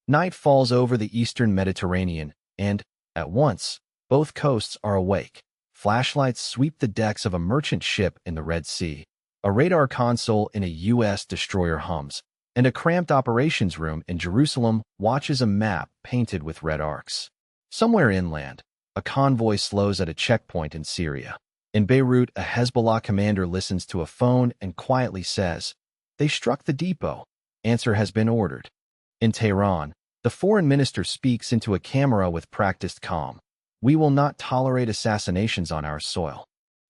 Night falls over the eastern Mediterranean, and, at once, both coasts are awake. Flashlights sweep the decks of a merchant ship in the Red Sea. A radar console in a U.S. destroyer hums, and a cramped operations room in Jerusalem watches a map painted with red arcs. Somewhere inland, a convoy slows at a checkpoint in Syria. In Beirut, a Hezbollah commander listens to a phone and quietly says, "They struck the depot. Answer has been ordered." In Tehran, the foreign minister speaks into a camera with practiced calm. "We will not tolerate assassinations on our soil."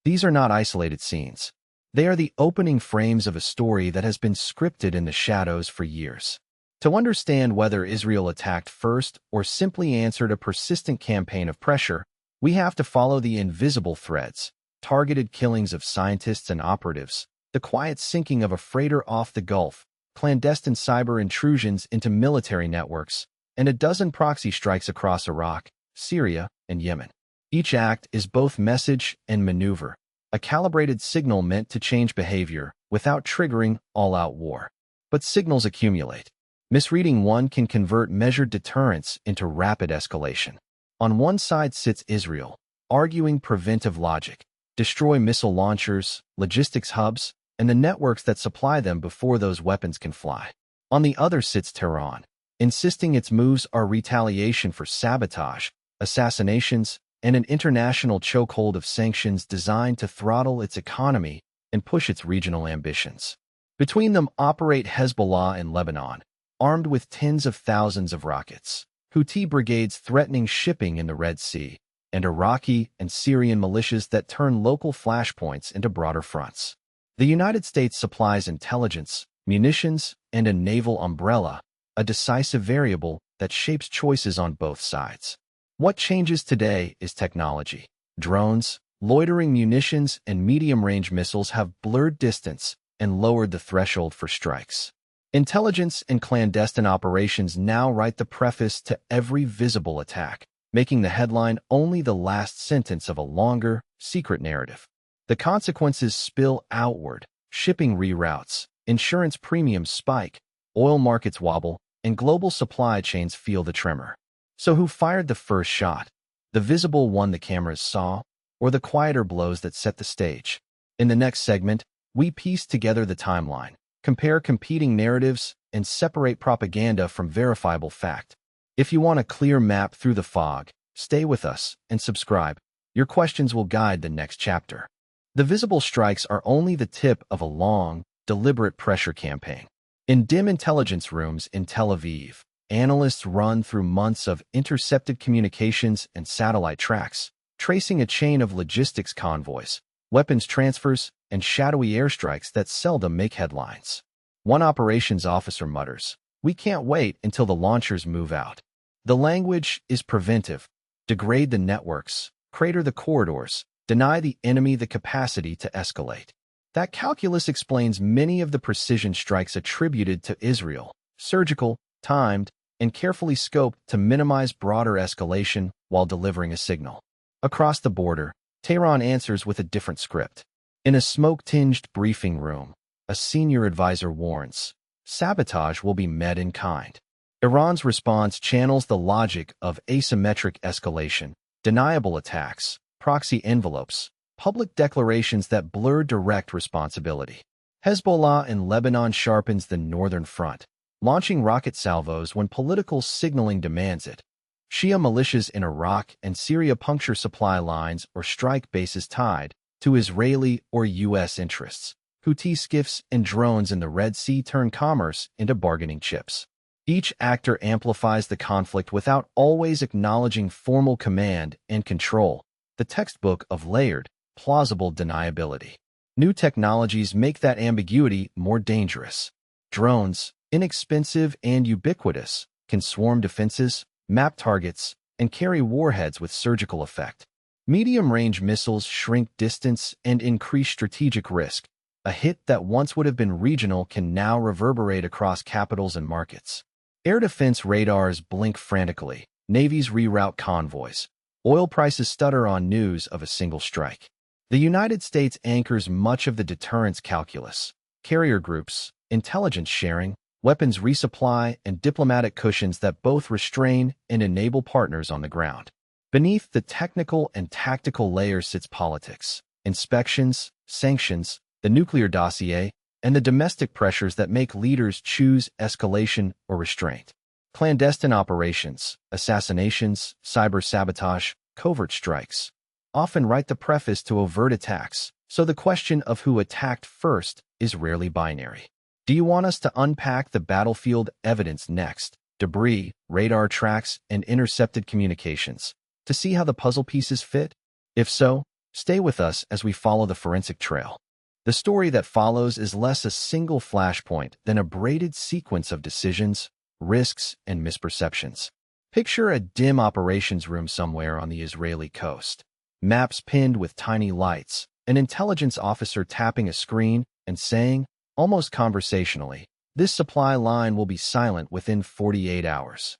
These are not isolated scenes. They are the opening frames of a story that has been scripted in the shadows for years. To understand whether Israel attacked first or simply answered a persistent campaign of pressure, we have to follow the invisible threads: targeted killings of scientists and operatives, the quiet sinking of a freighter off the Gulf, clandestine cyber intrusions into military networks, and a dozen proxy strikes across Iraq, Syria, and Yemen. Each act is both message and maneuver, a calibrated signal meant to change behavior without triggering all-out war. But signals accumulate. Misreading one can convert measured deterrence into rapid escalation. On one side sits Israel, arguing preventive logic: destroy missile launchers, logistics hubs, and the networks that supply them before those weapons can fly. On the other sits Tehran, insisting its moves are retaliation for sabotage, assassinations, and an international chokehold of sanctions designed to throttle its economy and push its regional ambitions. Between them operate Hezbollah in Lebanon, armed with tens of thousands of rockets, Houthi brigades threatening shipping in the Red Sea, and Iraqi and Syrian militias that turn local flashpoints into broader fronts. The United States supplies intelligence, munitions, and a naval umbrella, a decisive variable that shapes choices on both sides. What changes today is technology. Drones, loitering munitions, and medium-range missiles have blurred distance and lowered the threshold for strikes. Intelligence and clandestine operations now write the preface to every visible attack, making the headline only the last sentence of a longer, secret narrative. The consequences spill outward: shipping reroutes, insurance premiums spike, oil markets wobble, and global supply chains feel the tremor. So who fired the first shot? The visible one the cameras saw, or the quieter blows that set the stage? In the next segment, we piece together the timeline, compare competing narratives, and separate propaganda from verifiable fact. If you want a clear map through the fog, stay with us and subscribe. Your questions will guide the next chapter. The visible strikes are only the tip of a long, deliberate pressure campaign. In dim intelligence rooms in Tel Aviv, analysts run through months of intercepted communications and satellite tracks, tracing a chain of logistics convoys, weapons transfers, and shadowy airstrikes that seldom make headlines. One operations officer mutters, "We can't wait until the launchers move out." The language is preventive: degrade the networks, crater the corridors, deny the enemy the capacity to escalate. That calculus explains many of the precision strikes attributed to Israel: surgical, timed, and carefully scoped to minimize broader escalation while delivering a signal. Across the border, Tehran answers with a different script. In a smoke-tinged briefing room, a senior advisor warns, sabotage will be met in kind. Iran's response channels the logic of asymmetric escalation: deniable attacks, proxy envelopes, public declarations that blur direct responsibility. Hezbollah in Lebanon sharpens the northern front, launching rocket salvos when political signaling demands it. Shia militias in Iraq and Syria puncture supply lines or strike bases tied to Israeli or U.S. interests. Houthi skiffs and drones in the Red Sea turn commerce into bargaining chips. Each actor amplifies the conflict without always acknowledging formal command and control, the textbook of layered, plausible deniability. New technologies make that ambiguity more dangerous. Drones, inexpensive and ubiquitous, can swarm defenses, map targets, and carry warheads with surgical effect. Medium-range missiles shrink distance and increase strategic risk. A hit that once would have been regional can now reverberate across capitals and markets. Air defense radars blink frantically. Navies reroute convoys. Oil prices stutter on news of a single strike. The United States anchors much of the deterrence calculus: carrier groups, intelligence sharing, weapons resupply, and diplomatic cushions that both restrain and enable partners on the ground. Beneath the technical and tactical layers sits politics, inspections, sanctions, the nuclear dossier, and the domestic pressures that make leaders choose escalation or restraint. Clandestine operations, assassinations, cyber sabotage, covert strikes often write the preface to overt attacks, so the question of who attacked first is rarely binary. Do you want us to unpack the battlefield evidence next, debris, radar tracks, and intercepted communications, to see how the puzzle pieces fit? If so, stay with us as we follow the forensic trail. The story that follows is less a single flashpoint than a braided sequence of decisions, risks, and misperceptions. Picture a dim operations room somewhere on the Israeli coast. Maps pinned with tiny lights, an intelligence officer tapping a screen and saying, almost conversationally, "This supply line will be silent within 48 hours."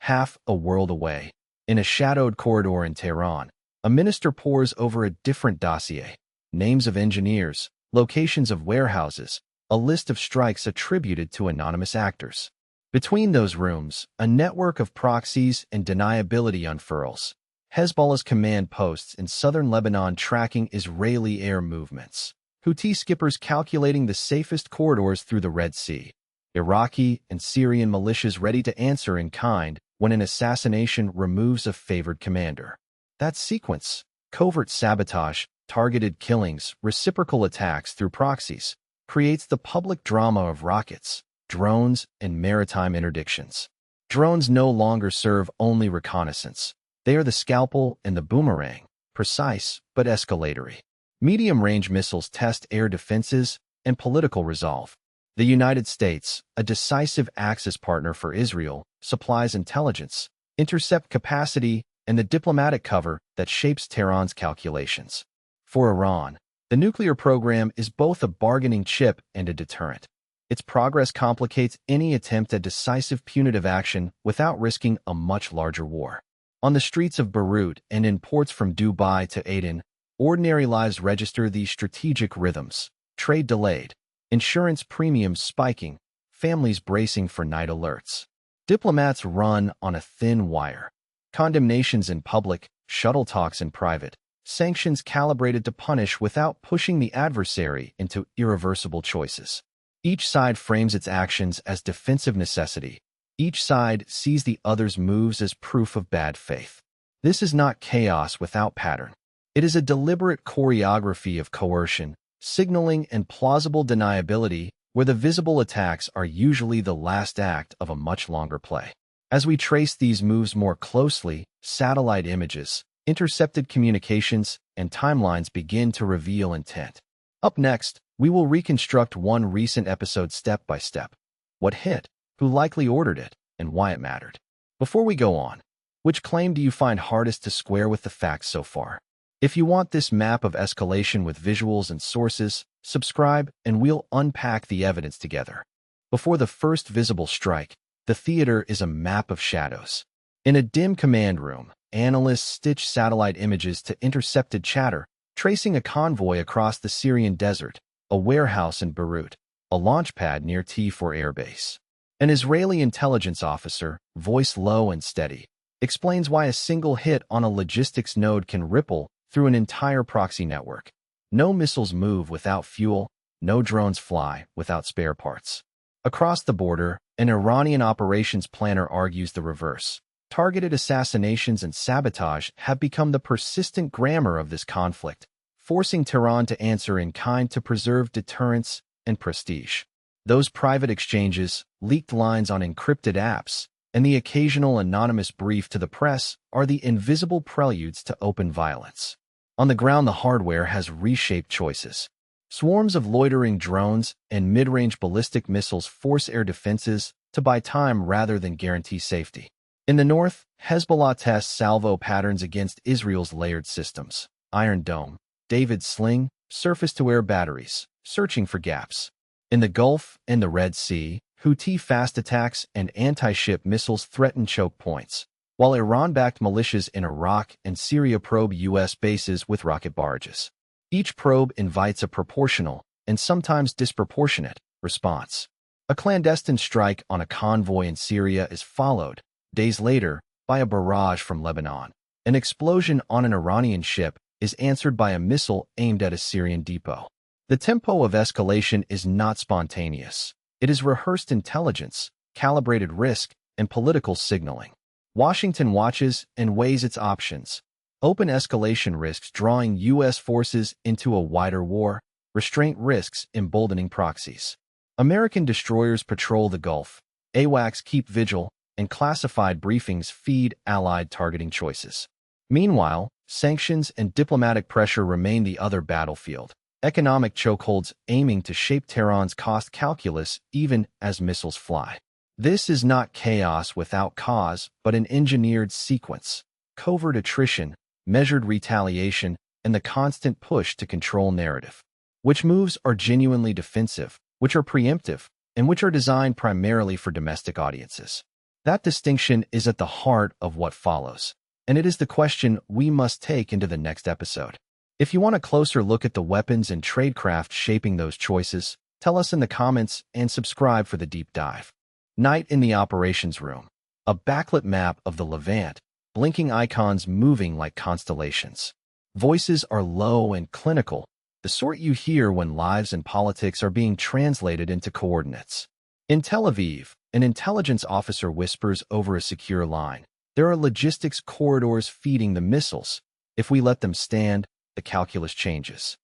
Half a world away, in a shadowed corridor in Tehran, a minister pores over a different dossier. Names of engineers, locations of warehouses, a list of strikes attributed to anonymous actors. Between those rooms, a network of proxies and deniability unfurls. Hezbollah's command posts in southern Lebanon tracking Israeli air movements. Houthi skippers calculating the safest corridors through the Red Sea. Iraqi and Syrian militias ready to answer in kind when an assassination removes a favored commander. That sequence, covert sabotage, targeted killings, reciprocal attacks through proxies, creates the public drama of rockets, drones, and maritime interdictions. Drones no longer serve only reconnaissance. They are the scalpel and the boomerang, precise but escalatory. Medium-range missiles test air defenses and political resolve. The United States, a decisive axis partner for Israel, supplies intelligence, intercept capacity, and the diplomatic cover that shapes Tehran's calculations. For Iran, the nuclear program is both a bargaining chip and a deterrent. Its progress complicates any attempt at decisive punitive action without risking a much larger war. On the streets of Beirut and in ports from Dubai to Aden, ordinary lives register these strategic rhythms: trade delayed, insurance premiums spiking, families bracing for night alerts. Diplomats run on a thin wire. Condemnations in public, shuttle talks in private, sanctions calibrated to punish without pushing the adversary into irreversible choices. Each side frames its actions as defensive necessity. Each side sees the other's moves as proof of bad faith. This is not chaos without pattern. It is a deliberate choreography of coercion, signaling, and plausible deniability, where the visible attacks are usually the last act of a much longer play. As we trace these moves more closely, satellite images, intercepted communications, and timelines begin to reveal intent. Up next, we will reconstruct one recent episode step by step. What hit, who likely ordered it, and why it mattered. Before we go on, which claim do you find hardest to square with the facts so far? If you want this map of escalation with visuals and sources, subscribe and we'll unpack the evidence together. Before the first visible strike, the theater is a map of shadows. In a dim command room, analysts stitch satellite images to intercepted chatter, tracing a convoy across the Syrian desert, a warehouse in Beirut, a launch pad near T4 airbase. An Israeli intelligence officer, voice low and steady, explains why a single hit on a logistics node can ripple through an entire proxy network. No missiles move without fuel, no drones fly without spare parts. Across the border, an Iranian operations planner argues the reverse. Targeted assassinations and sabotage have become the persistent grammar of this conflict, forcing Tehran to answer in kind to preserve deterrence and prestige. Those private exchanges, leaked lines on encrypted apps, and the occasional anonymous brief to the press are the invisible preludes to open violence. On the ground, the hardware has reshaped choices. Swarms of loitering drones and mid-range ballistic missiles force air defenses to buy time rather than guarantee safety. In the north, Hezbollah tests salvo patterns against Israel's layered systems: Iron Dome, David's Sling, surface-to-air batteries, searching for gaps. In the Gulf and the Red Sea, Houthi fast attacks and anti-ship missiles threaten choke points, while Iran-backed militias in Iraq and Syria probe U.S. bases with rocket barges. Each probe invites a proportional, and sometimes disproportionate, response. A clandestine strike on a convoy in Syria is followed, days later, by a barrage from Lebanon. An explosion on an Iranian ship is answered by a missile aimed at a Syrian depot. The tempo of escalation is not spontaneous. It is rehearsed intelligence, calibrated risk, and political signaling. Washington watches and weighs its options. Open escalation risks drawing U.S. forces into a wider war, restraint risks emboldening proxies. American destroyers patrol the Gulf, AWACS keep vigil, and classified briefings feed Allied targeting choices. Meanwhile, sanctions and diplomatic pressure remain the other battlefield. Economic chokeholds aiming to shape Tehran's cost calculus even as missiles fly. This is not chaos without cause, but an engineered sequence. Covert attrition, measured retaliation, and the constant push to control narrative. Which moves are genuinely defensive, which are preemptive, and which are designed primarily for domestic audiences. That distinction is at the heart of what follows, and it is the question we must take into the next episode. If you want a closer look at the weapons and tradecraft shaping those choices, tell us in the comments and subscribe for the deep dive. Night in the operations room. A backlit map of the Levant, blinking icons moving like constellations. Voices are low and clinical, the sort you hear when lives and politics are being translated into coordinates. In Tel Aviv, an intelligence officer whispers over a secure line, "There are logistics corridors feeding the missiles. If we let them stand, the calculus changes."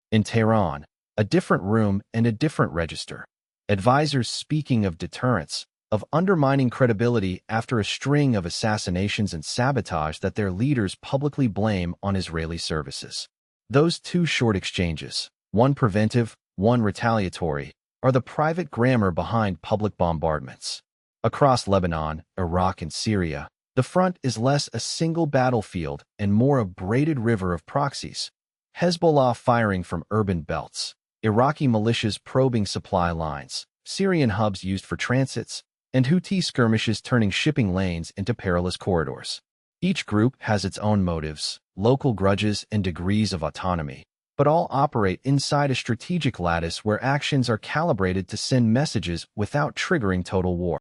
In Tehran, a different room and a different register. Advisors speaking of deterrence, of undermining credibility after a string of assassinations and sabotage that their leaders publicly blame on Israeli services. Those two short exchanges, one preventive, one retaliatory, are the private grammar behind public bombardments. Across Lebanon, Iraq and Syria, the front is less a single battlefield and more a braided river of proxies. Hezbollah firing from urban belts, Iraqi militias probing supply lines, Syrian hubs used for transits, and Houthi skirmishes turning shipping lanes into perilous corridors. Each group has its own motives, local grudges, and degrees of autonomy, but all operate inside a strategic lattice where actions are calibrated to send messages without triggering total war.